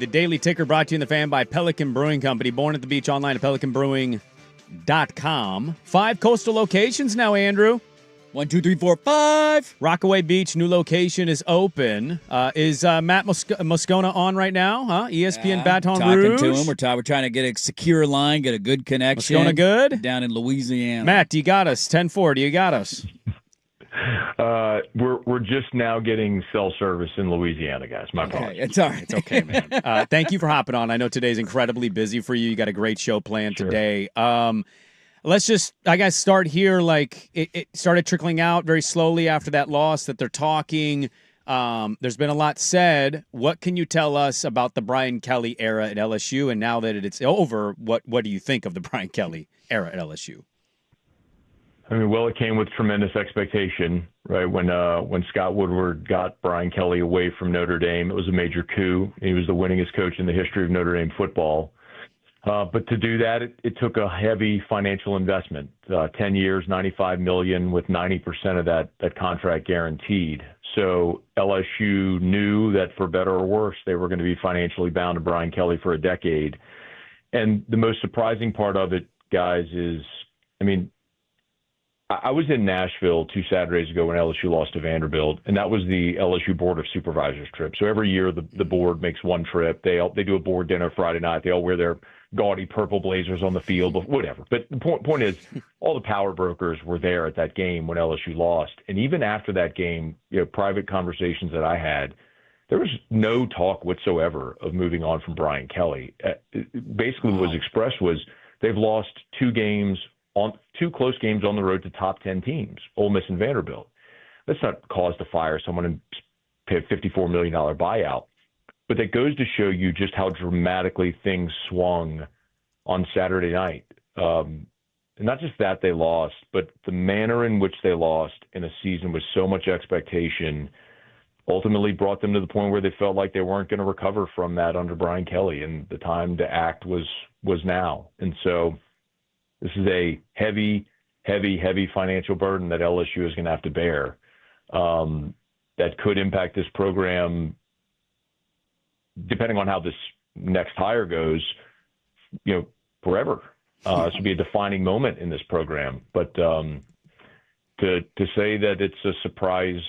The Daily Ticker brought to you in the fan by Pelican Brewing Company. Born at the Beach, online at pelicanbrewing.com. 5 coastal locations now, Andrew. 1, 2, 3, 4, 5. Rockaway Beach, new location is open. Is Matt Moscona on right now? Huh? ESPN Baton Rouge. Talking to him. We're trying to get a secure line, get a good connection. Moscona good? Down in Louisiana. Matt, do you got us? 10-4, do you got us? We're just now getting cell service in Louisiana, guys. My apologies. It's all right. It's okay, man. Thank you for hopping on. I know today's incredibly busy for you. You got a great show planned today. Let's just, I guess, start here. Like, it started trickling out very slowly after that loss that they're talking. There's been a lot said. What can you tell us about the Brian Kelly era at LSU? And now that it's over, what do you think of the Brian Kelly era at LSU? I mean, well, it came with tremendous expectation, right? When Scott Woodward got Brian Kelly away from Notre Dame, it was a major coup. He was the winningest coach in the history of Notre Dame football. But to do that, it took a heavy financial investment, 10 years, $95 million, with 90% of that contract guaranteed. So LSU knew that for better or worse, they were going to be financially bound to Brian Kelly for a decade. And the most surprising part of it, guys, is, I mean, I was in Nashville 2 Saturdays ago when LSU lost to Vanderbilt, and that was the LSU Board of Supervisors trip. So every year the board makes one trip. They do a board dinner Friday night. They all wear their gaudy purple blazers on the field, whatever. But the point is, all the power brokers were there at that game when LSU lost. And even after that game, private conversations that I had, there was no talk whatsoever of moving on from Brian Kelly. Basically, what was expressed was they've lost 2 close games on the road to top 10 teams, Ole Miss and Vanderbilt. That's not cause to fire someone and pay a $54 million buyout. But that goes to show you just how dramatically things swung on Saturday night. And not just that they lost, but the manner in which they lost in a season with so much expectation ultimately brought them to the point where they felt like they weren't going to recover from that under Brian Kelly. And the time to act was now. And so this is a heavy, heavy, heavy financial burden that LSU is going to have to bear that could impact this program, depending on how this next hire goes, forever. This will be a defining moment in this program. But to say that it's a surprise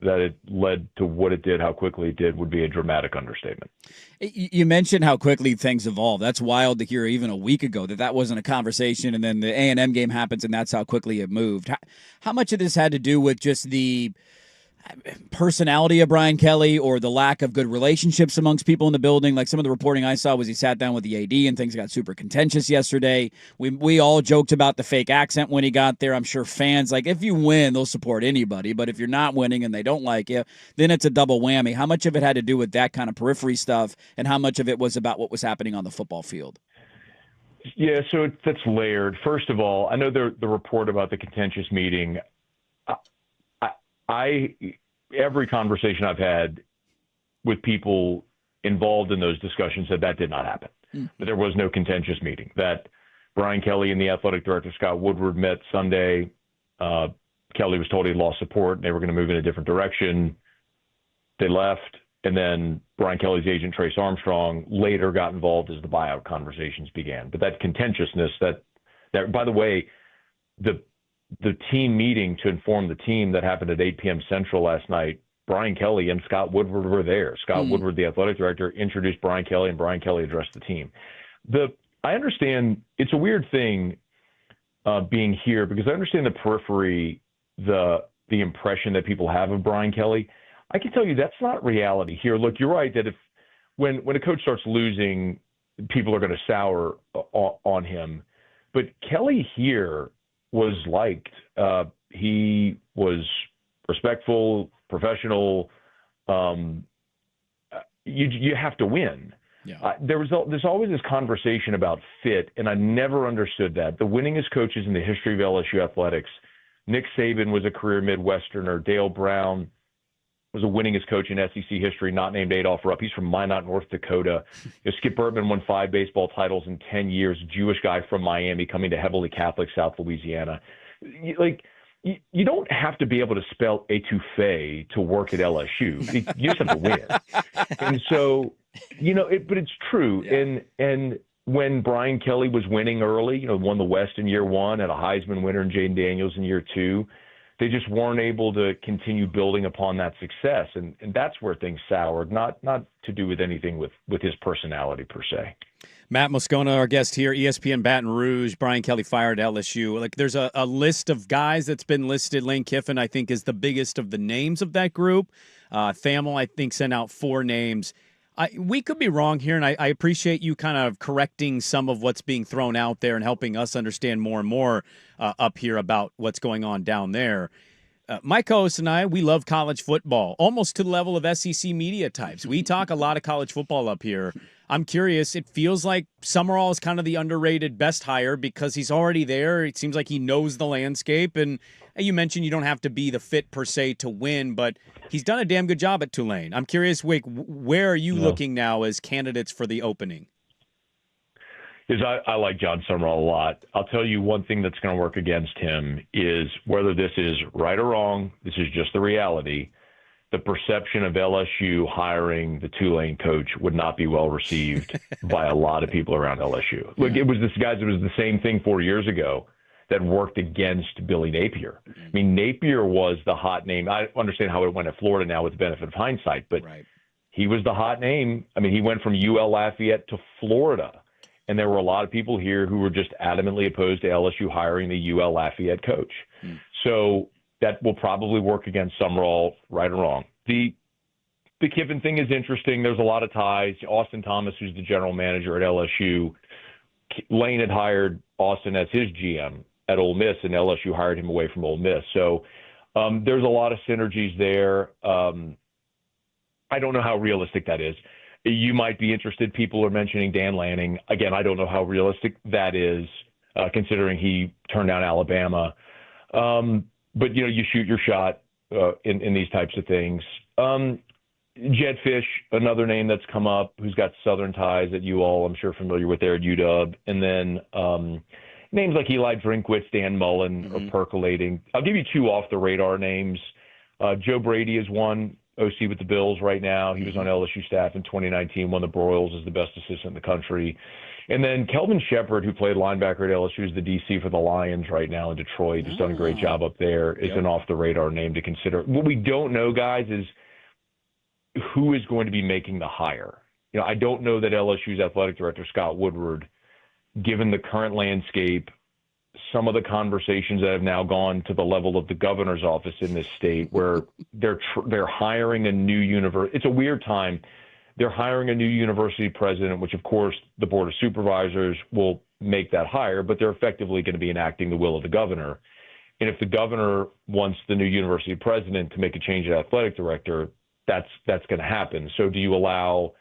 that it led to what it did, how quickly it did, would be a dramatic understatement. You mentioned how quickly things evolve. That's wild to hear even a week ago that wasn't a conversation, and then the A&M game happens, and that's how quickly it moved. How much of this had to do with just the personality of Brian Kelly or the lack of good relationships amongst people in the building? Like, some of the reporting I saw was he sat down with the AD and things got super contentious yesterday. We all joked about the fake accent when he got there. I'm sure fans, like, if you win, they'll support anybody. But if you're not winning and they don't like you, then it's a double whammy. How much of it had to do with that kind of periphery stuff, and how much of it was about what was happening on the football field? Yeah, so that's layered. First of all, I know the report about the contentious meeting. Every conversation I've had with people involved in those discussions said that did not happen. That there was no contentious meeting. That Brian Kelly and the athletic director, Scott Woodward, met Sunday. Kelly was told he lost support and they were going to move in a different direction. They left. And then Brian Kelly's agent, Trace Armstrong, later got involved as the buyout conversations began. But that contentiousness, that by the way, the team meeting to inform the team that happened at 8 p.m. Central last night, Brian Kelly and Scott Woodward were there. Scott Woodward, the athletic director, introduced Brian Kelly, and Brian Kelly addressed the team. I understand it's a weird thing being here, because I understand the periphery, the impression that people have of Brian Kelly. I can tell you that's not reality here. Look, you're right that when a coach starts losing, people are going to sour on him. But Kelly here was liked. He was respectful, professional. You have to win. Yeah. There's always this conversation about fit, and I never understood that. The winningest coaches in the history of LSU athletics, Nick Saban was a career Midwesterner. Dale Brown was the winningest coach in SEC history, not named Adolph Rupp. He's from Minot, North Dakota. Skip Bertman won 5 baseball titles in 10 years, Jewish guy from Miami coming to heavily Catholic South Louisiana. You don't have to be able to spell étouffée to work at LSU. You just have to win. And so But it's true. Yeah. And when Brian Kelly was winning early, won the West in year one, had a Heisman winner in Jaden Daniels in year two, they just weren't able to continue building upon that success. And that's where things soured, not to do with anything with his personality per se. Matt Moscona, our guest here, ESPN Baton Rouge. Brian Kelly fired LSU. Like, there's a list of guys that's been listed. Lane Kiffin, I think, is the biggest of the names of that group. Thamel, I think, sent out 4 names. We could be wrong here, and I appreciate you kind of correcting some of what's being thrown out there and helping us understand more and more up here about what's going on down there. My co-host and I, we love college football, almost to the level of SEC media types. We talk a lot of college football up here. I'm curious, it feels like Summerall is kind of the underrated best hire because he's already there. It seems like he knows the landscape. And you mentioned you don't have to be the fit per se to win, but he's done a damn good job at Tulane. I'm curious, Wake, where are you looking now as candidates for the opening? I like John Summerall a lot. I'll tell you one thing that's going to work against him is whether this is right or wrong, this is just the reality. The perception of LSU hiring the Tulane coach would not be well received by a lot of people around LSU. Look, it was the same thing 4 years ago that worked against Billy Napier. I mean, Napier was the hot name. I understand how it went at Florida now with the benefit of hindsight, but he was the hot name. I mean, he went from UL Lafayette to Florida. And there were a lot of people here who were just adamantly opposed to LSU hiring the UL Lafayette coach. So that will probably work against Summerall, right or wrong. The Kiffin thing is interesting. There's a lot of ties. Austin Thomas, who's the general manager at LSU, Lane had hired Austin as his GM at Ole Miss, and LSU hired him away from Ole Miss. So there's a lot of synergies there. I don't know how realistic that is. You might be interested. People are mentioning Dan Lanning. Again, I don't know how realistic that is, considering he turned down Alabama. But, you shoot your shot in these types of things. Jed Fish, another name that's come up, who's got Southern ties that you all, I'm sure, familiar with there at UW. And then names like Eli Drinkwitz, Dan Mullen are percolating. I'll give you 2 off-the-radar names. Joe Brady is one. OC with the Bills right now. He was on LSU staff in 2019, won the Broyles as the best assistant in the country. And then Kelvin Shepard, who played linebacker at LSU, is the DC for the Lions right now in Detroit. He's done a great job up there. Is an off-the-radar name to consider. What we don't know, guys, is who is going to be making the hire. I don't know that LSU's athletic director, Scott Woodward, given the current landscape, some of the conversations that have now gone to the level of the governor's office in this state where they're hiring a new university. It's a weird time. They're hiring a new university president, which, of course, the Board of Supervisors will make that hire, but they're effectively going to be enacting the will of the governor. And if the governor wants the new university president to make a change at athletic director, that's going to happen. So do you allow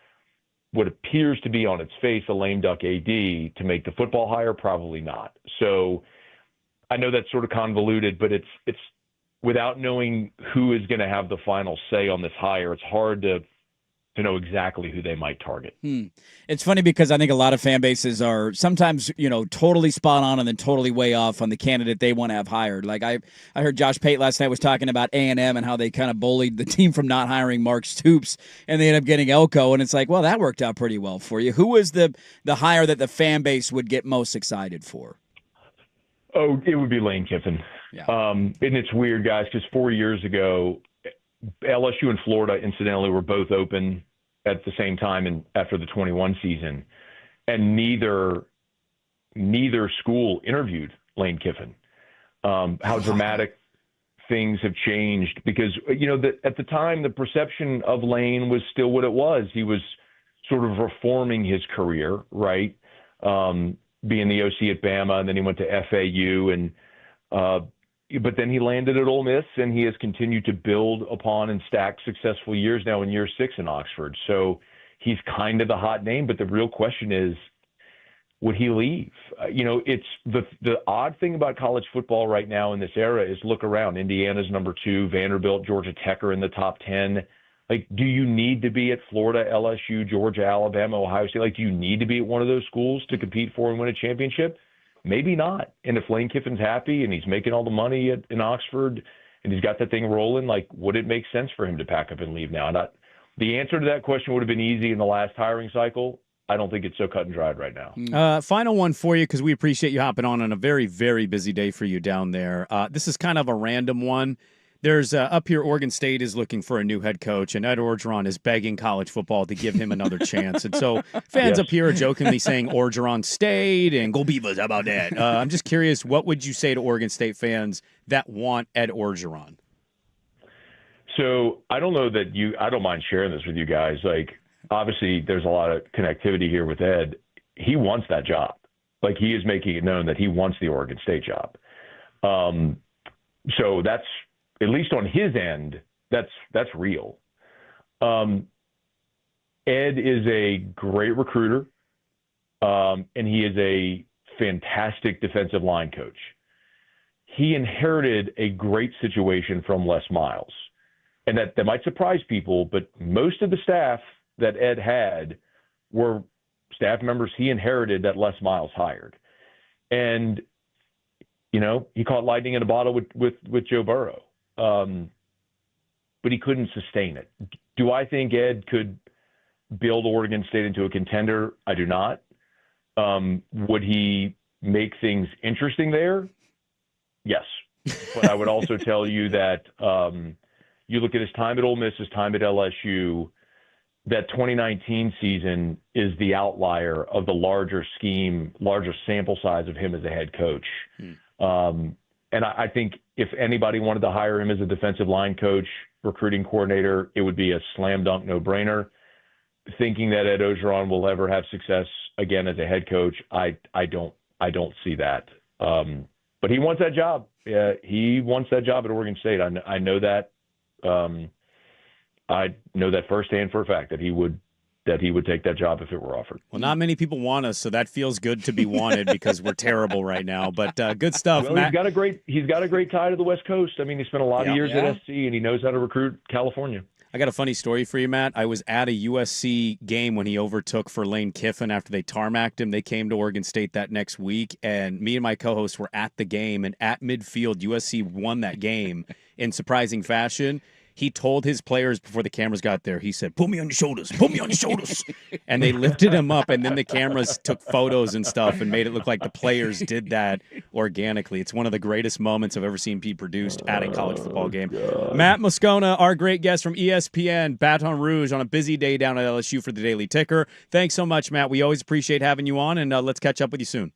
what appears to be on its face a lame duck AD to make the football hire? Probably not. So I know that's sort of convoluted, but it's without knowing who is going to have the final say on this hire, it's hard to know exactly who they might target. It's funny because I think a lot of fan bases are sometimes, totally spot on and then totally way off on the candidate they want to have hired. Like I heard Josh Pate last night was talking about A&M and how they kind of bullied the team from not hiring Mark Stoops, and they ended up getting Elko. And it's like, well, that worked out pretty well for you. Who was the hire that the fan base would get most excited for? Oh, it would be Lane Kiffin. Yeah. And it's weird, guys, because 4 years ago, LSU and Florida, incidentally, were both open at the same time and after the 21 season, and neither school interviewed Lane Kiffin. How dramatic things have changed because, at the time, the perception of Lane was still what it was. He was sort of reforming his career, right? Being the OC at Bama, and then he went to FAU, and but then he landed at Ole Miss, and he has continued to build upon and stack successful years now in year 6 in Oxford. So he's kind of the hot name, but the real question is, would he leave? It's the odd thing about college football right now in this era is look around. Indiana's number 2, Vanderbilt, Georgia Tech are in the top 10. Like, do you need to be at Florida, LSU, Georgia, Alabama, Ohio State? Like, do you need to be at one of those schools to compete for and win a championship? Maybe not. And if Lane Kiffin's happy and he's making all the money in Oxford and he's got that thing rolling, like, would it make sense for him to pack up and leave now? the answer to that question would have been easy in the last hiring cycle. I don't think it's so cut and dried right now. Final one for you, because we appreciate you hopping on a very, very busy day for you down there. This is kind of a random one. There's up here, Oregon State is looking for a new head coach, and Ed Orgeron is begging college football to give him another chance. And so fans up here are jokingly saying Orgeron State and go Beavers. How about that? I'm just curious, what would you say to Oregon State fans that want Ed Orgeron? So I don't know that I don't mind sharing this with you guys. Like, obviously, there's a lot of connectivity here with Ed. He wants that job. Like, he is making it known that he wants the Oregon State job. So that's, at least on his end, that's real. Ed is a great recruiter, and he is a fantastic defensive line coach. He inherited a great situation from Les Miles. And that might surprise people, but most of the staff that Ed had were staff members he inherited that Les Miles hired. And, he caught lightning in a bottle with Joe Burrow. But he couldn't sustain it. Do I think Ed could build Oregon State into a contender? I do not. Would he make things interesting there? Yes. But I would also tell you that you look at his time at Ole Miss, his time at LSU, that 2019 season is the outlier of the larger scheme, larger sample size of him as a head coach. And I think if anybody wanted to hire him as a defensive line coach, recruiting coordinator, it would be a slam dunk no-brainer. Thinking that Ed Orgeron will ever have success again as a head coach, I don't see that. But he wants that job. Yeah, he wants that job at Oregon State. I know that. I know that firsthand for a fact that he would take that job if it were offered. Well, not many people want us, so that feels good to be wanted because we're terrible right now. But good stuff, well, Matt. He's got a great tie to the West Coast. I mean, he spent a lot of years at SC, and he knows how to recruit California. I got a funny story for you, Matt. I was at a USC game when he overtook for Lane Kiffin after they tarmacked him. They came to Oregon State that next week, and me and my co-host were at the game, and at midfield, USC won that game in surprising fashion. He told his players before the cameras got there, he said, put me on your shoulders, put me on your shoulders. And they lifted him up, and then the cameras took photos and stuff and made it look like the players did that organically. It's one of the greatest moments I've ever seen Pete produced at a college football game. Matt Moscona, our great guest from ESPN Baton Rouge on a busy day down at LSU for the Daily Ticker. Thanks so much, Matt. We always appreciate having you on, and let's catch up with you soon.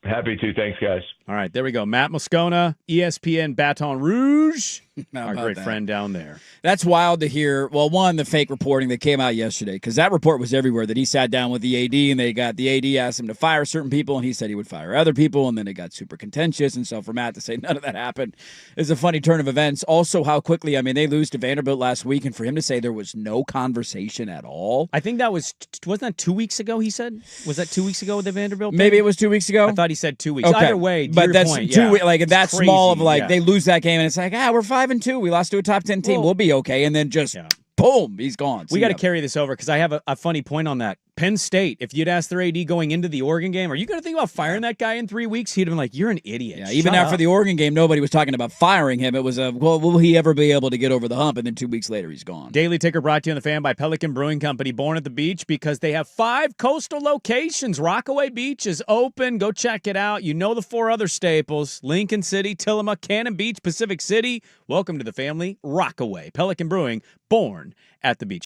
Happy to. Thanks, guys. All right, there we go. Matt Moscona, ESPN Baton Rouge, our great friend down there. That's wild to hear. Well, one, the fake reporting that came out yesterday, because that report was everywhere, that he sat down with the AD, and the AD asked him to fire certain people, and he said he would fire other people, and then it got super contentious. And so for Matt to say none of that happened is a funny turn of events. Also, how quickly, they lose to Vanderbilt last week, and for him to say there was no conversation at all. I think wasn't that 2 weeks ago, he said? Was that 2 weeks ago with the Vanderbilt? Maybe it was 2 weeks ago. I thought he said 2 weeks. Okay. Either way, but that's point, 2 weeks. Like, that's crazy, small of they lose that game, and it's like, we're 5-2. We lost to a top 10 team. We'll be okay. And then just boom, he's gone. We got to carry this over because I have a funny point on that. Penn State, if you'd asked their AD going into the Oregon game, are you going to think about firing that guy in 3 weeks? He'd have been like, you're an idiot. Yeah, even after the Oregon game, nobody was talking about firing him. It was will he ever be able to get over the hump? And then 2 weeks later, he's gone. Daily Ticker brought to you on the Fan by Pelican Brewing Company, born at the beach because they have 5 coastal locations. Rockaway Beach is open. Go check it out. You know the 4 other staples: Lincoln City, Tillamook, Cannon Beach, Pacific City. Welcome to the family, Rockaway. Pelican Brewing, born at the beach.